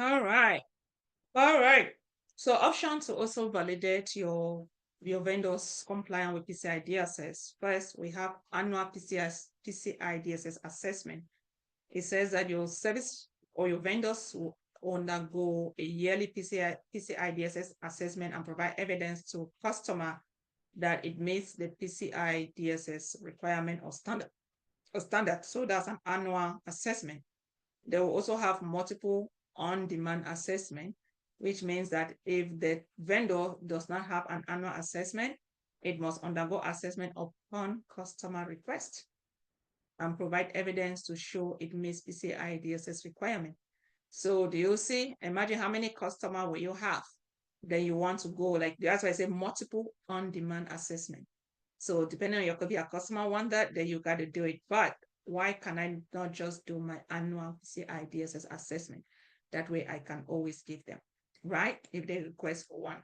All right. All right. So option to also validate your vendors compliant with PCI DSS. First, we have annual PCI DSS assessment. It says that your service or your vendors will undergo a yearly PCI DSS assessment and provide evidence to customer that it meets the PCI DSS requirement or standard. So that's an annual assessment. They will also have multiple on-demand assessment, which means that if the vendor does not have an annual assessment, it must undergo assessment upon customer request and provide evidence to show it meets PCI DSS requirement. So do you see? Imagine how many customer will you have that you want to go, like that's why I say multiple on-demand assessment. So depending on your customer want that, then you got to do it. But why can I not just do my annual PCI DSS assessment? That way I can always give them, right? If they request for one.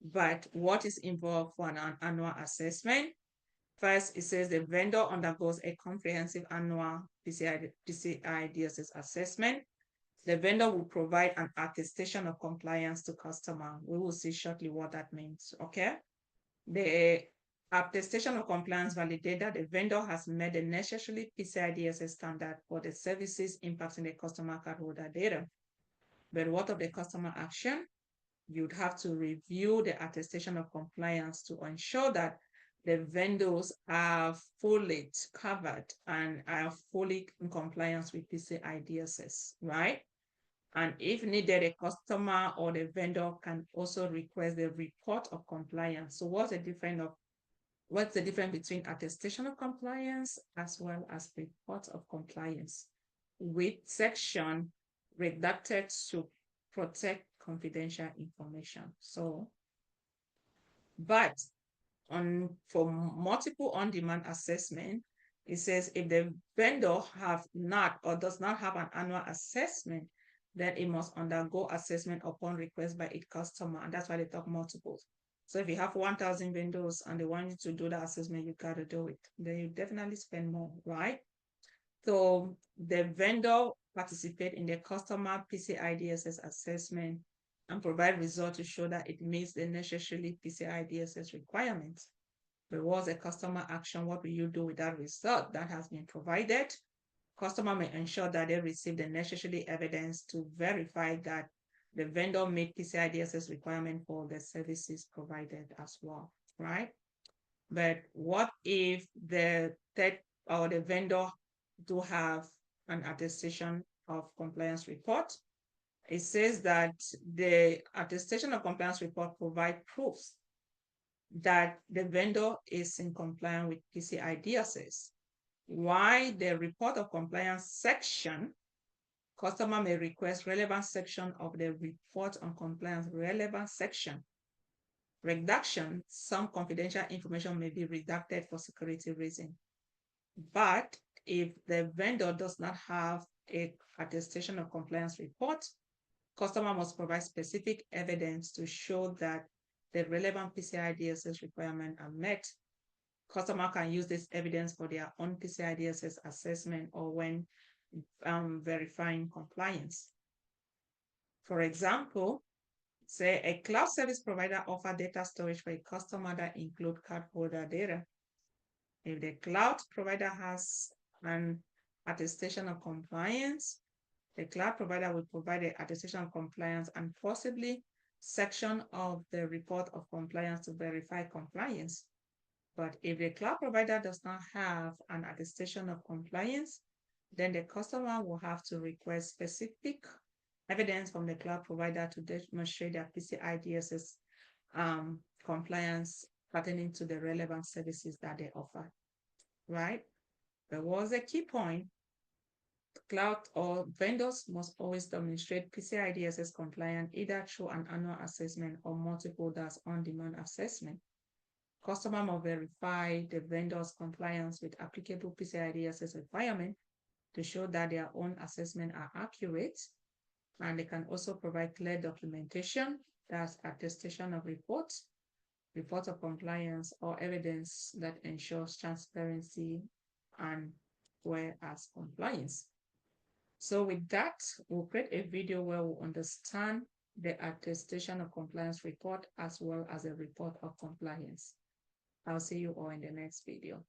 But what is involved for an annual assessment? First, it says the vendor undergoes a comprehensive annual PCI DSS assessment. The vendor will provide an attestation of compliance to customer. We will see shortly what that means, okay? The attestation of compliance validates that the vendor has met the necessary PCI DSS standard for the services impacting the customer cardholder data. But what of the customer action? You'd have to review the attestation of compliance to ensure that the vendors are fully covered and are fully in compliance with PCI DSS, right? And if needed, a customer or the vendor can also request the report of compliance. So what's the difference between attestation of compliance as well as report of compliance with section redacted to protect confidential information? So, but for multiple on-demand assessment, it says if the vendor have not or does not have an annual assessment, then it must undergo assessment upon request by its customer. And that's why they talk multiples. So if you have 1,000 vendors and they want you to do the assessment, you got to do it. Then you definitely spend more, right? So the vendor participate in the customer PCI DSS assessment and provide results to show that it meets the necessary PCI DSS requirements. But what's a customer action? What will you do with that result that has been provided? Customer may ensure that they receive the necessary evidence to verify that the vendor made PCI DSS requirement for the services provided as well, right? But what if the third or the vendor do have an attestation of compliance report? It says that the attestation of compliance report provide proofs that the vendor is in compliance with PCI DSS. Why the report of compliance section, customer may request relevant section of the report on compliance relevant section. Redaction, some confidential information may be redacted for security reason. But if the vendor does not have a attestation of compliance report, customer must provide specific evidence to show that the relevant PCI DSS requirements are met. Customer can use this evidence for their own PCI DSS assessment or when verifying compliance. For example, say a cloud service provider offers data storage for a customer that include cardholder data. If the cloud provider has an attestation of compliance, the cloud provider will provide the attestation of compliance and possibly section of the report of compliance to verify compliance. But if the cloud provider does not have an attestation of compliance, then the customer will have to request specific evidence from the cloud provider to demonstrate their PCI DSS compliance pertaining to the relevant services that they offer, right? But what was the key point? Cloud or vendors must always demonstrate PCI DSS compliance either through an annual assessment or multiple DAS on-demand assessment. Customer must verify the vendor's compliance with applicable PCI DSS requirements to show that their own assessment are accurate. And they can also provide clear documentation, that's attestation of reports, report of compliance, or evidence that ensures transparency and whereas compliance. So with that, we'll create a video where we'll understand the attestation of compliance report as well as a report of compliance. I'll see you all in the next video.